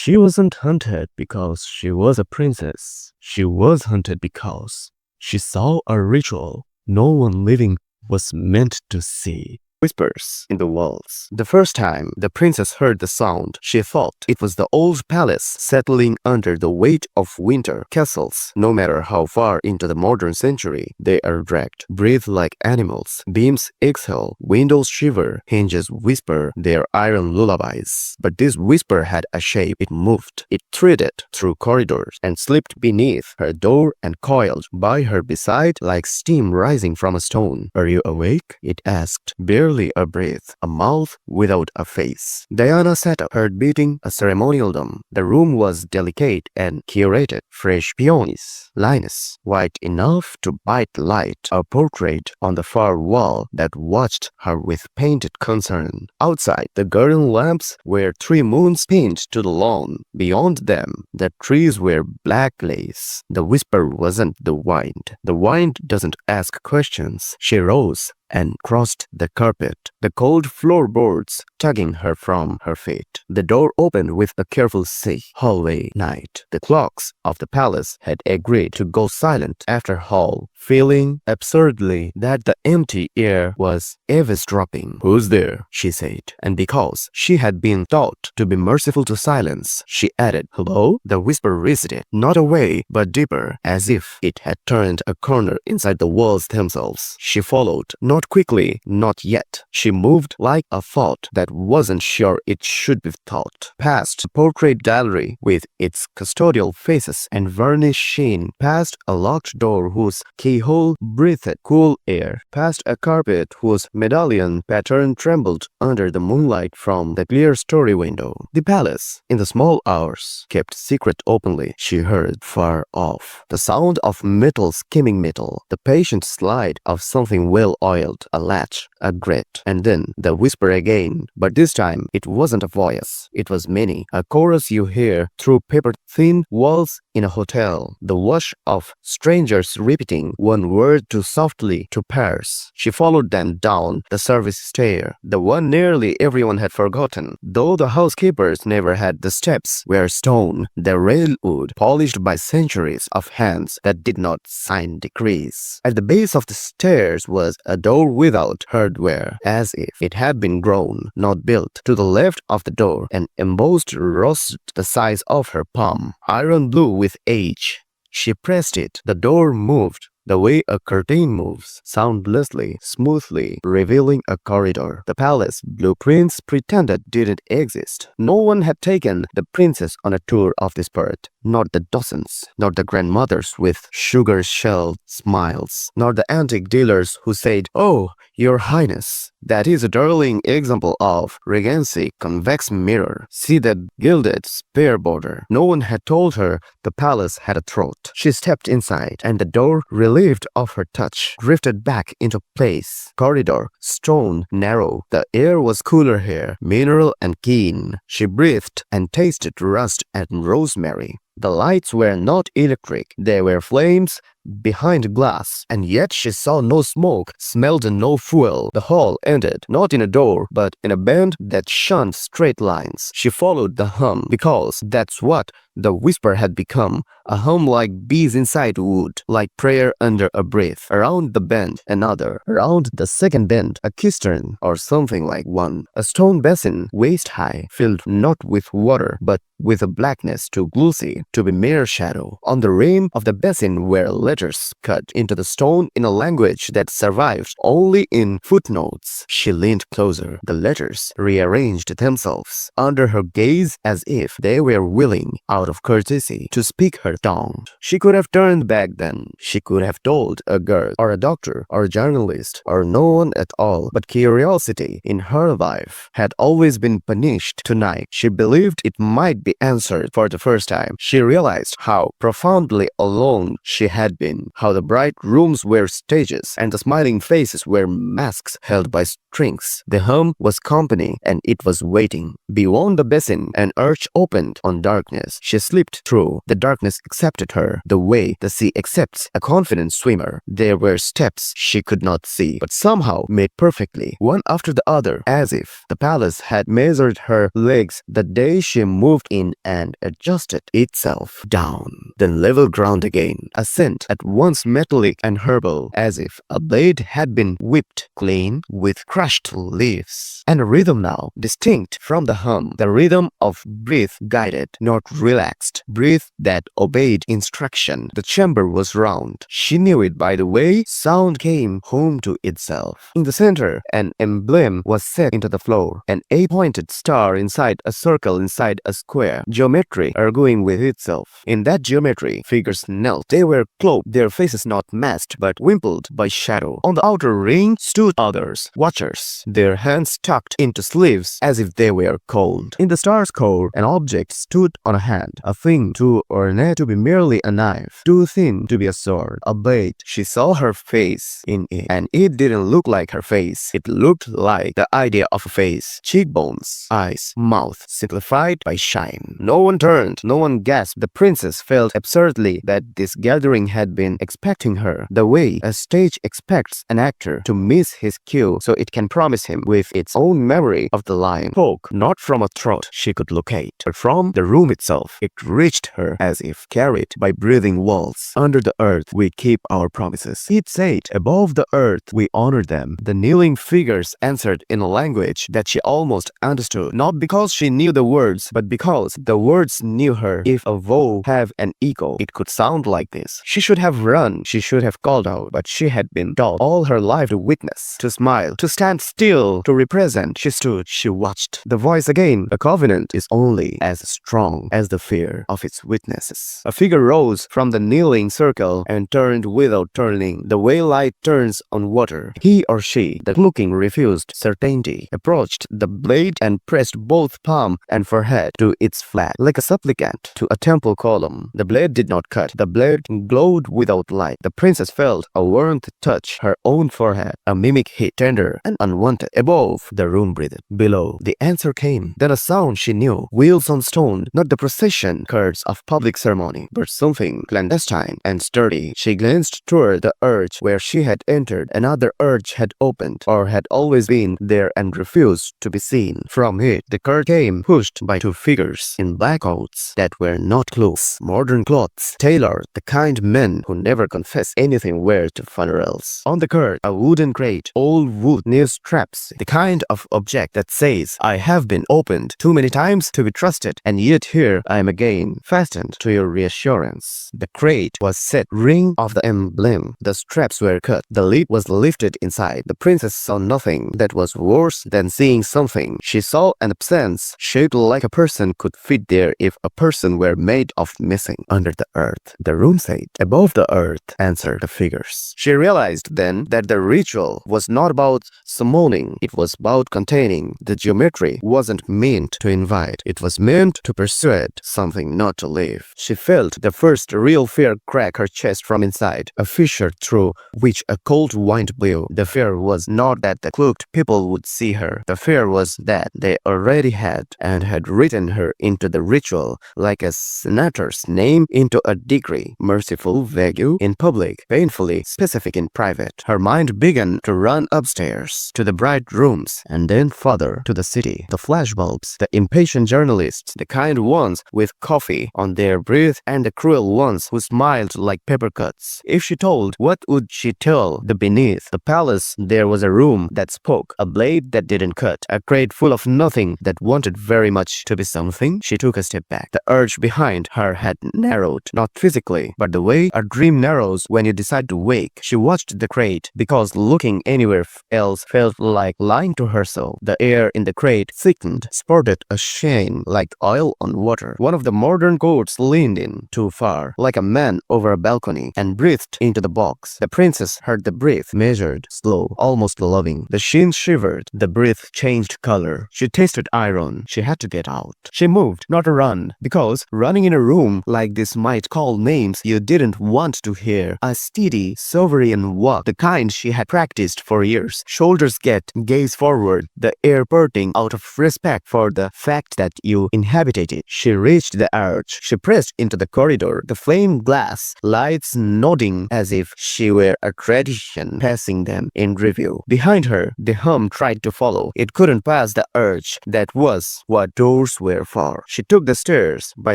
She wasn't hunted because she was a princess. She was hunted because she saw a ritual no one living was meant to see. Whispers in the walls. The first time the princess heard the sound, she thought it was the old palace settling under the weight of winter. Castles, no matter how far into the modern century they are dragged, breathe like animals. Beams exhale, windows shiver, hinges whisper their iron lullabies. But this whisper had a shape. It moved. It threaded through corridors and slipped beneath her door and coiled by her beside like steam rising from a stone. "Are you awake?" it asked, barely a breath, a mouth without a face. Diana sat up, heart beating, a ceremonial dome. The room was delicate and curated. Fresh peonies, Linus, white enough to bite light, a portrait on the far wall that watched her with painted concern. Outside, the garden lamps were three moons pinned to the lawn. Beyond them, the trees were black lace. The whisper wasn't the wind. The wind doesn't ask questions. She rose and crossed the carpet, the cold floorboards tugging her from her feet. The door opened with a careful say. Hallway night. The clocks of the palace had agreed to go silent after hall, feeling absurdly that the empty air was eavesdropping. "Who's there?" she said, and because she had been taught to be merciful to silence, she added, "Hello?" The whisper receded, not away, but deeper, as if it had turned a corner inside the walls themselves. She followed, not quickly, not yet. She moved like a thought that wasn't sure it should be thought. Past the portrait gallery with its custodial faces and varnish sheen, past a locked door whose keyhole breathed cool air, past a carpet whose medallion pattern trembled under the moonlight from the clear story window. The palace, in the small hours, kept secret openly. She heard far off the sound of metal skimming metal, the patient slide of something well oiled, a latch, a grit, and then the whisper again. But this time it wasn't a voice. It was many, a chorus you hear through paper-thin walls in a hotel, the wash of strangers repeating one word too softly to parse. She followed them down the service stair, the one nearly everyone had forgotten, though the housekeepers never had. The steps were stone, the rail wood, polished by centuries of hands that did not sign decrees. At the base of the stairs was a door without hardware, as if it had been grown, not built. To the left of the door, an embossed rose the size of her palm, iron blue with age. She pressed it. The door moved, the way a curtain moves, soundlessly, smoothly, revealing a corridor. The palace blueprints pretended didn't exist. No one had taken the princess on a tour of this part. Not the dozens, not the grandmothers with sugar-shelled smiles, not the antique dealers who said, "Oh, Your Highness, that is a darling example of Regency convex mirror. See that gilded spare border." No one had told her the palace had a throat. She stepped inside, and the door, relieved of her touch, drifted back into place. Corridor, stone, narrow. The air was cooler here, mineral and keen. She breathed and tasted rust and rosemary. The lights were not electric. They were flames behind glass, and yet she saw no smoke, smelled no fuel. The hall ended, not in a door, but in a bend that shunned straight lines. She followed the hum, because that's what the whisper had become, a hum like bees inside wood, like prayer under a breath. Around the bend, another. Around the second bend, a cistern, or something like one. A stone basin, waist-high, filled not with water, but with a blackness too glossy to be mere shadow. On the rim of the basin were letters cut into the stone in a language that survived only in footnotes. She leaned closer. The letters rearranged themselves under her gaze as if they were willing, out of courtesy, to speak her tongue. She could have turned back then. She could have told a girl, or a doctor, or a journalist, or no one at all. But curiosity in her life had always been punished. Tonight, she believed it might be answered for the first time. She realized how profoundly alone she had been. been, how the bright rooms were stages and the smiling faces were masks held by strings. The home was company and it was waiting. Beyond the basin, an arch opened on darkness. She slipped through. The darkness accepted her, the way the sea accepts a confident swimmer. There were steps she could not see, but somehow made perfectly, one after the other, as if the palace had measured her legs the day she moved in and adjusted itself down. Then level ground again, a scent at once metallic and herbal, as if a blade had been whipped clean with crushed leaves. And a rhythm now, distinct from the hum, the rhythm of breath guided, not relaxed, breath that obeyed instruction. The chamber was round. She knew it by the way sound came home to itself. In the center, an emblem was set into the floor, an eight-pointed star inside a circle inside a square, geometry arguing with itself. In that geometry, figures knelt. They were cloaked, their faces not masked but wimpled by shadow. On the outer ring stood others, watchers, their hands tucked into sleeves as if they were cold. In the star's core, an object stood on a hand, a thing too ornate to be merely a knife, too thin to be a sword, a blade. She saw her face in it, and it didn't look like her face. It looked like the idea of a face. Cheekbones, eyes, mouth, simplified by shine. No one turned, no one gasped. The princess felt absurdly that this gathering had been expecting her, the way a stage expects an actor to miss his cue so it can promise him with its own memory of the line. Spoke not from a throat she could locate, but from the room itself. It reached her as if carried by breathing walls. Under the earth we keep our promises, it said. Above the earth we honor them. The kneeling figures answered in a language that she almost understood, not because she knew the words, but because the words knew her. If a vow have an echo, it could sound like this. She should have run, she should have called out, but she had been taught all her life to witness, to smile, to stand still, to represent. She stood, she watched. The voice again. A covenant is only as strong as the fear of its witnesses. A figure rose from the kneeling circle and turned without turning, the way light turns on water. He or she, that looking refused certainty, approached the blade and pressed both palm and forehead to its flat, like a supplicant to a temple column. The blade did not cut. The blade glowed without light. The princess felt a warmth touch her own forehead, a mimic heat, tender and unwanted. Above, the rune breathed. Below, the answer came. Then a sound she knew. Wheels on stone, not the procession curds of public ceremony, but something clandestine and sturdy. She glanced toward the arch where she had entered. Another arch had opened, or had always been there and refused to be seen. From it, the cart came, pushed by two figures in black coats that were not clothes, modern clothes, tailored, the kind men who never confess anything wear to funerals. On the cart, a wooden crate, old wood, new straps, the kind of object that says, I have been opened too many times to be trusted, and yet here I am again, fastened to your reassurance. The crate was set, ring of the emblem. The straps were cut. The lid was lifted inside. The princess saw nothing that was worse than seeing something. She saw an absence shaped like a person could fit there if a person were made of missing. Under the earth, the rune said. Above the earth, answered the figures. She realized then that the ritual was not about summoning. It was about containing. The geometry wasn't meant to invite. It was meant to persuade something not to leave. She felt the first real fear crack her chest from inside, a fissure through which a cold wind blew. The fear was not that the cloaked people would see her. The fear was that they already had, and had written her into the ritual like a senator's name into a decree. Merciful, vague in public, painfully specific in private. Her mind began to run upstairs to the bright rooms, and then further to the city. The flashbulbs, the impatient journalists, the kind ones with coffee on their breath, and the cruel ones who smiled like paper cuts. If she told, what would she tell? The beneath the palace there was a room that spoke, a blade that didn't cut, a crate full of nothing that wanted very much to be something. She took a step back. The urge behind her had narrowed, not physically, but the way a dream narrows when you decide to wake. She watched the crate because looking anywhere else felt like lying to herself. The air in the crate thickened, spurted a shine like oil on water. One of the modern courts leaned in too far, like a man over a balcony, and breathed into the box. The princess heard the breath, measured, slow, almost loving. The sheen shivered. The breath changed color. She tasted iron. She had to get out. She moved, not to run, because running in a room like this might call names you didn't want want to hear. A steady, sovereign walk, the kind she had practiced for years. Shoulders get, gaze forward, the air parting out of respect for the fact that you inhabited it. She reached the arch. She pressed into the corridor, the flame glass lights nodding as if she were a tradition passing them in review. Behind her, the hum tried to follow. It couldn't pass the arch. That was what doors were for. She took the stairs by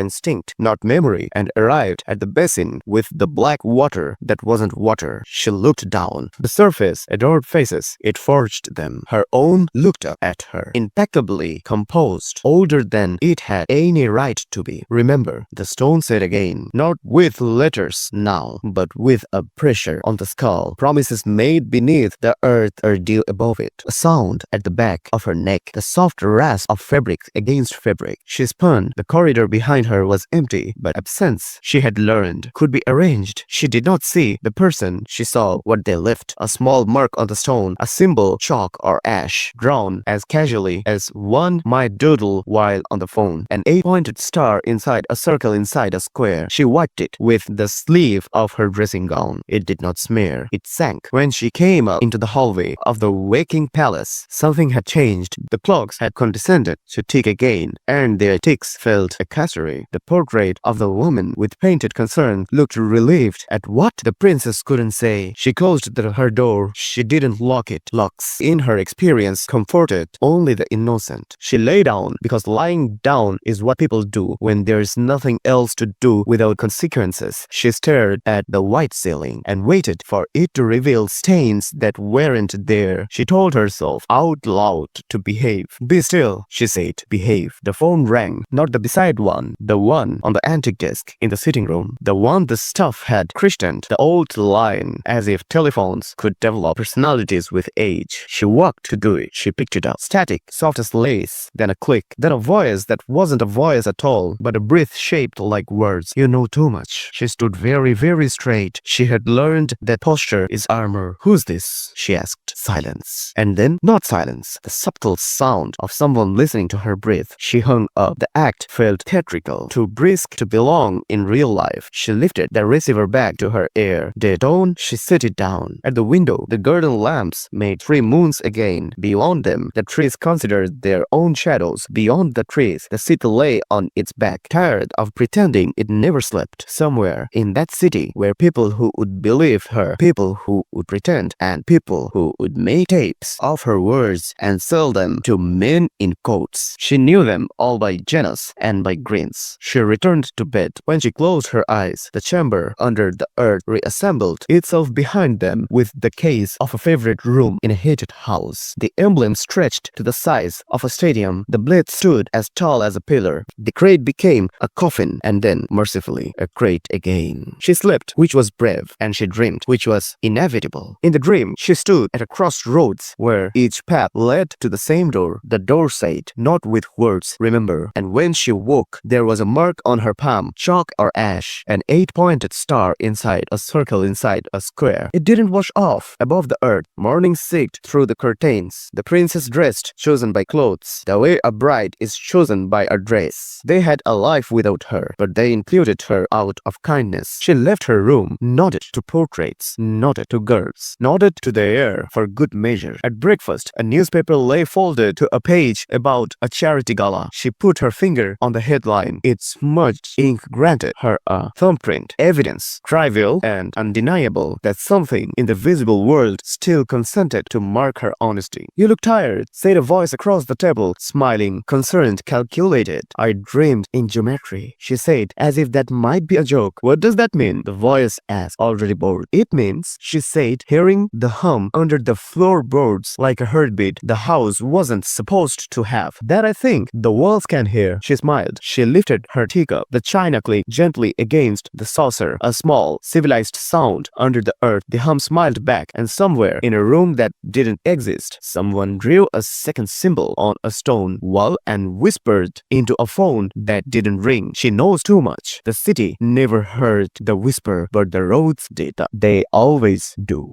instinct, not memory, and arrived at the basin with the black water that wasn't water. She looked down. The surface adored faces. It forged them. Her own looked up at her, impeccably composed, older than it had any right to be. Remember, the stone said again, not with letters now, but with a pressure on the skull. Promises made beneath the earth are due above it. A sound at the back of her neck, the soft rasp of fabric against fabric. She spun. The corridor behind her was empty, but absence, she had learned, could be arranged. She did not see the person. She saw what they left. A small mark on the stone, a symbol, chalk or ash, drawn as casually as one might doodle while on the phone. An 8-pointed star inside a circle inside a square. She wiped it with the sleeve of her dressing gown. It did not smear. It sank. When she came up into the hallway of the waking palace, something had changed. The clocks had condescended to tick again, and their ticks felt accessory. The portrait of the woman with painted concern looked relieved at what the princess couldn't say. She closed her door. She didn't lock it. Locks, in her experience, comforted only the innocent. She lay down because lying down is what people do when there's nothing else to do without consequences. She stared at the white ceiling and waited for it to reveal stains that weren't there. She told herself out loud to behave. Be still, she said. Behave. The phone rang. Not the beside one. The one on the antique desk in the sitting room. The one the stuff had christened the old line, as if telephones could develop personalities with age. She walked to do it. She picked it up. Static, soft as lace. Then a click. Then a voice that wasn't a voice at all, but a breath shaped like words. You know too much. She stood very, very straight. She had learned that posture is armor. Who's this? She asked. Silence. And then, not silence. The subtle sound of someone listening to her breath. She hung up. The act felt theatrical, too brisk to belong in real life. She lifted the receiver back to her ear. Dead on, she set it down. At the window, the garden lamps made 3 moons again. Beyond them, the trees considered their own shadows. Beyond the trees, the city lay on its back, tired of pretending it never slept. Somewhere in that city were people who would believe her, people who would pretend, and people who would make tapes of her words and sell them to men in coats. She knew them all by genus and by grins. She returned to bed. When she closed her eyes, the chamber under the earth reassembled itself behind them with the case of a favorite room in a hated house. The emblem stretched to the size of a stadium. The blade stood as tall as a pillar. The crate became a coffin, and then, mercifully, a crate again. She slept, which was brave, and she dreamed, which was inevitable. In the dream, she stood at a crossroads where each path led to the same door. The door said, not with words, remember. And when she woke, there was a mark on her palm, chalk or ash, an 8-pointed star inside a circle inside a square. It didn't wash off. Above the earth, morning sicked through the curtains. The princess dressed, chosen by clothes, the way a bride is chosen by a dress. They had a life without her, but they included her out of kindness. She left her room, nodded to portraits, nodded to girls, nodded to the air for good measure. At breakfast, a newspaper lay folded to a page about a charity gala. She put her finger on the headline. Its smudged ink granted her a thumbprint, evidence, trivial and undeniable, that something in the visible world still consented to mark her honesty. You look tired, said a voice across the table, smiling, concerned, calculated. I dreamed in geometry, she said, as if that might be a joke. What does that mean? The voice asked, already bored. It means, she said, hearing the hum under the floorboards like a heartbeat the house wasn't supposed to have. That I think the walls can hear. She smiled. She lifted her teacup. The china clicked gently against the saucer. A small, civilized sound under the earth. The hum smiled back, and somewhere in a room that didn't exist, someone drew a second symbol on a stone wall and whispered into a phone that didn't ring. She knows too much. The city never heard the whisper, but the roads did. They always do.